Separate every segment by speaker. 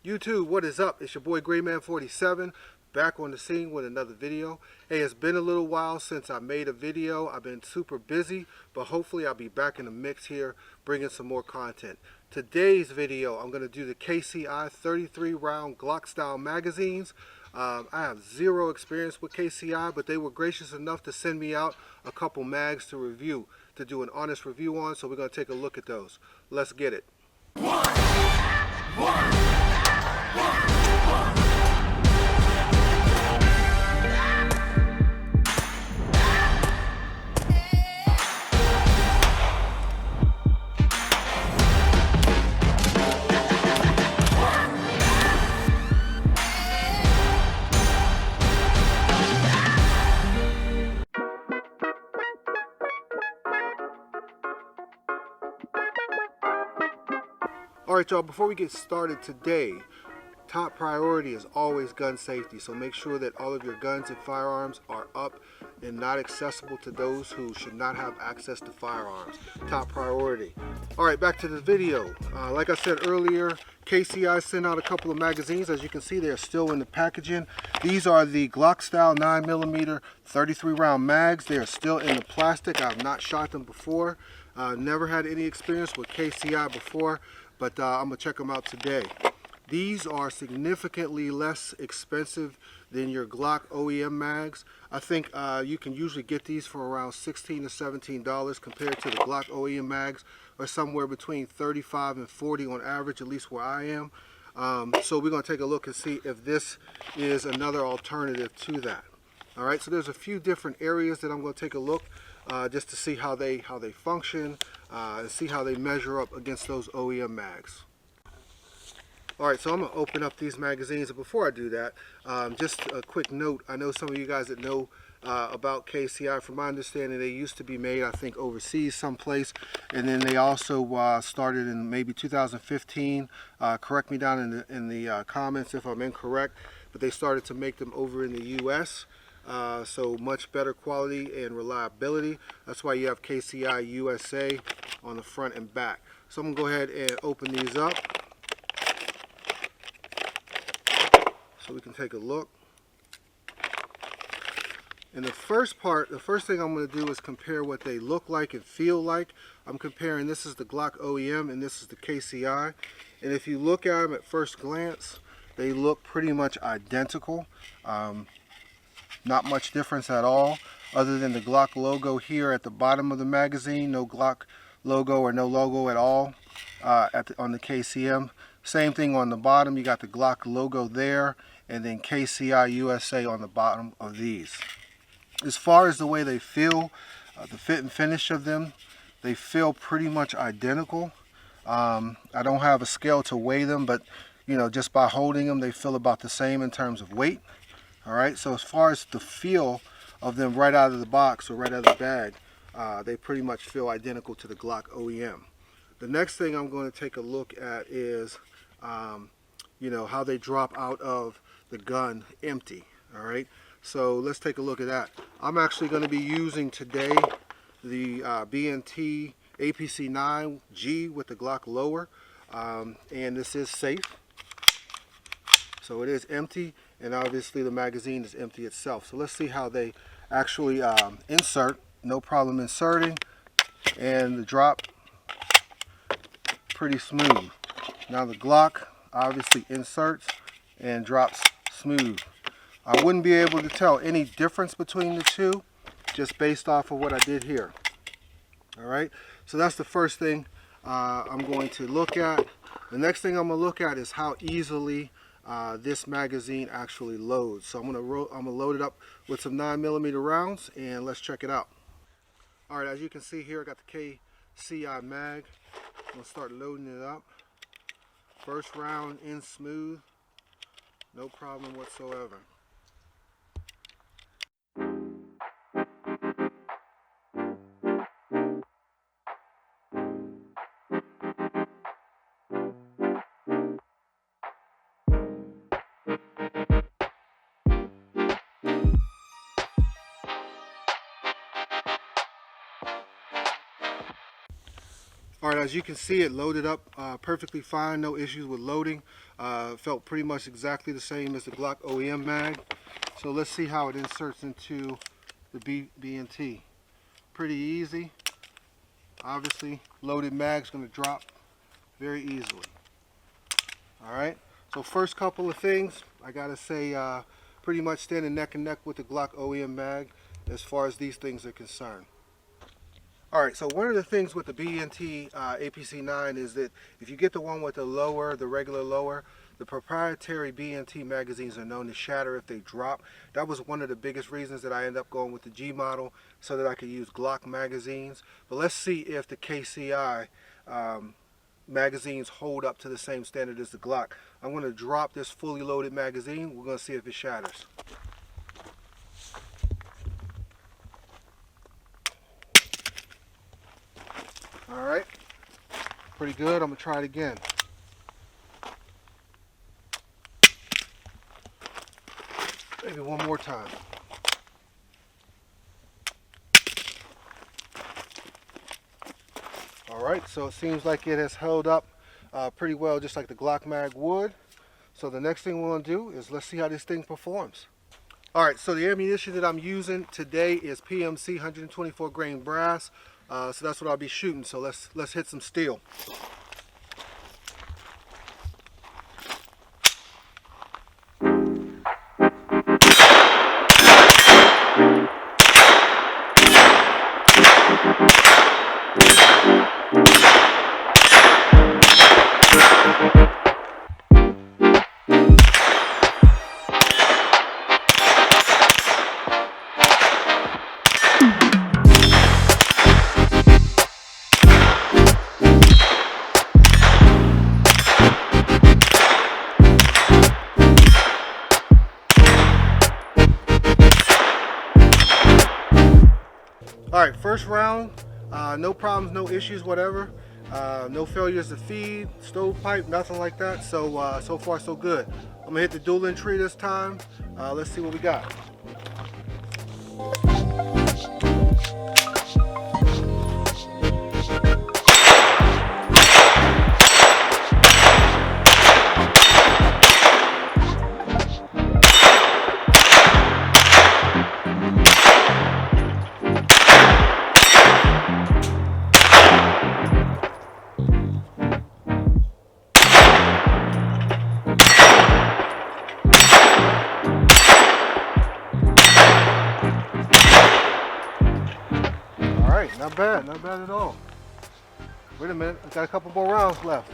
Speaker 1: YouTube, what is up? It's your boy Grayman47 back on the scene with another video. Hey, it's been a little while since I made a video. I've been super busy, but hopefully I'll be back in the mix here bringing some more content. Today's video, I'm going to do the KCI 33 round Glock style magazines. I have zero experience with KCI, but they were gracious enough to send me out a couple mags to review, to do an honest review on, so we're going to take a look at those. Let's get it. Alright y'all, before we get started today, top priority is always gun safety. So make sure that all of your guns and firearms are up and not accessible to those who should not have access to firearms. Top priority. Alright, back to the video. Like I said earlier, KCI sent out a couple of magazines. As you can see, they're still in the packaging. These are the Glock style 9mm 33 round mags. They are still in the plastic. I've not shot them before. Never had any experience with KCI before, but I'm gonna check them out today. These are significantly less expensive than your Glock OEM mags. I think you can usually get these for around $16 to $17 compared to the Glock OEM mags are somewhere between $35 and $40 on average, at least where I am. So we're gonna take a look and see if this is another alternative to that. All right, so there's a few different areas that I'm gonna take a look just to see how they function and see how they measure up against those OEM mags. Alright, so I'm going to open up these magazines, and before I do that, just a quick note. I know some of you guys that know about KCI, from my understanding, they used to be made, I think, overseas someplace, and then they also started in maybe 2015. Correct me down in the comments if I'm incorrect, but they started to make them over in the US. So much better quality and reliability. That's why you have KCI USA on the front and back. So I'm going to go ahead and open these up so we can take a look. And the first thing I'm going to do is compare what they look like and feel like. I'm comparing, this is the Glock OEM and this is the KCI. And if you look at them at first glance, they look pretty much identical. Not much difference at all, other than the Glock logo here at the bottom of the magazine. No Glock logo or no logo at all on the KCM. Same thing on the bottom, you got the Glock logo there, and then KCI USA on the bottom of these. As far as the way they feel, the fit and finish of them, they feel pretty much identical. I don't have a scale to weigh them, but you know, just by holding them, they feel about the same in terms of weight. Alright, so as far as the feel of them right out of the box or right out of the bag, they pretty much feel identical to the Glock OEM. The next thing I'm going to take a look at is, you know, how they drop out of the gun empty. Alright, so let's take a look at that. I'm actually going to be using today the B&T APC9G with the Glock lower, and this is safe. So it is empty, and obviously the magazine is empty itself. So let's see how they actually insert. No problem inserting, and the drop pretty smooth. Now the Glock obviously inserts and drops smooth. I wouldn't be able to tell any difference between the two just based off of what I did here. Alright, so that's the first thing I'm going to look at. The next thing I'm going to look at is how easily this magazine actually loads. So I'm gonna load it up with some 9mm rounds, and let's check it out. Alright, as you can see here, I got the KCI mag. I'm gonna start loading it up. First round in smooth, no problem whatsoever. All right, as you can see, it loaded up perfectly fine, no issues with loading. Felt pretty much exactly the same as the Glock OEM mag. So let's see how it inserts into the B&T. Pretty easy. Obviously, loaded mag's going to drop very easily. All right, so first couple of things, I gotta say, pretty much standing neck and neck with the Glock OEM mag as far as these things are concerned. Alright, so one of the things with the B&T APC9 is that if you get the one with the lower, the regular lower, the proprietary B&T magazines are known to shatter if they drop. That was one of the biggest reasons that I ended up going with the G model, so that I could use Glock magazines. But let's see if the KCI magazines hold up to the same standard as the Glock. I'm going to drop this fully loaded magazine. We're going to see if it shatters. Alright, pretty good. I'm going to try it again. Maybe one more time. Alright, so it seems like it has held up pretty well, just like the Glock mag would. So the next thing we're going to do is let's see how this thing performs. Alright, so the ammunition that I'm using today is PMC 124 grain brass. So that's what I'll be shooting. So let's hit some steel. Alright, first round, no problems, no issues, whatever. No failures to feed, stovepipe, nothing like that. So so far so good. I'm gonna hit the dual entry this time. Let's see what we got. Not bad at all. Wait a minute, I got a couple more rounds left.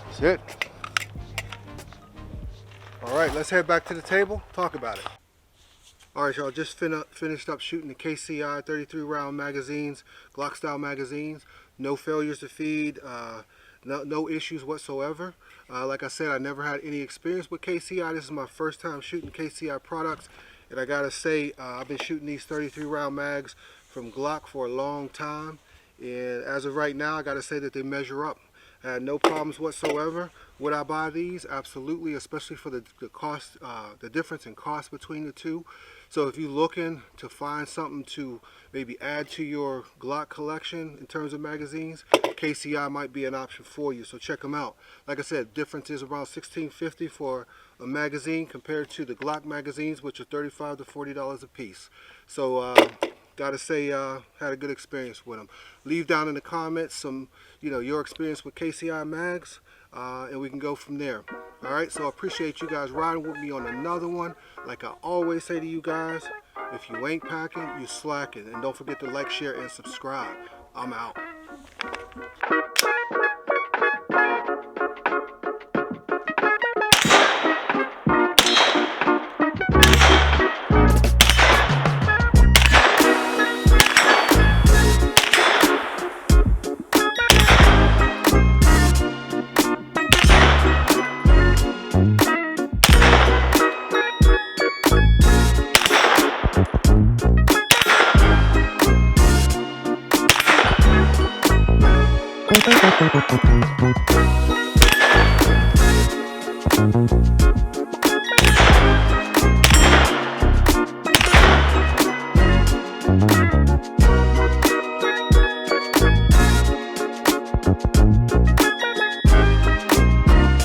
Speaker 1: That's it. All right, let's head back to the table, talk about it. All right, y'all, just finished up shooting the KCI 33 round magazines, Glock style magazines. No failures to feed, no issues whatsoever. Like I said, I never had any experience with KCI. This is my first time shooting KCI products. And I gotta say, I've been shooting these 33 round mags from Glock for a long time. And as of right now, I gotta say that they measure up. I had no problems whatsoever. Would I buy these? Absolutely, especially for the cost, the difference in cost between the two. So if you're looking to find something to maybe add to your Glock collection in terms of magazines, KCI might be an option for you. So check them out. Like I said, difference is around $16.50 for a magazine compared to the Glock magazines, which are $35 to $40 a piece. So gotta say, had a good experience with them. Leave down in the comments some, your experience with KCI mags, and we can go from there. All right, so I appreciate you guys riding with me on another one. Like I always say to you guys, if you ain't packing, you slacking. And don't forget to like, share, and subscribe. I'm out.
Speaker 2: Thank you.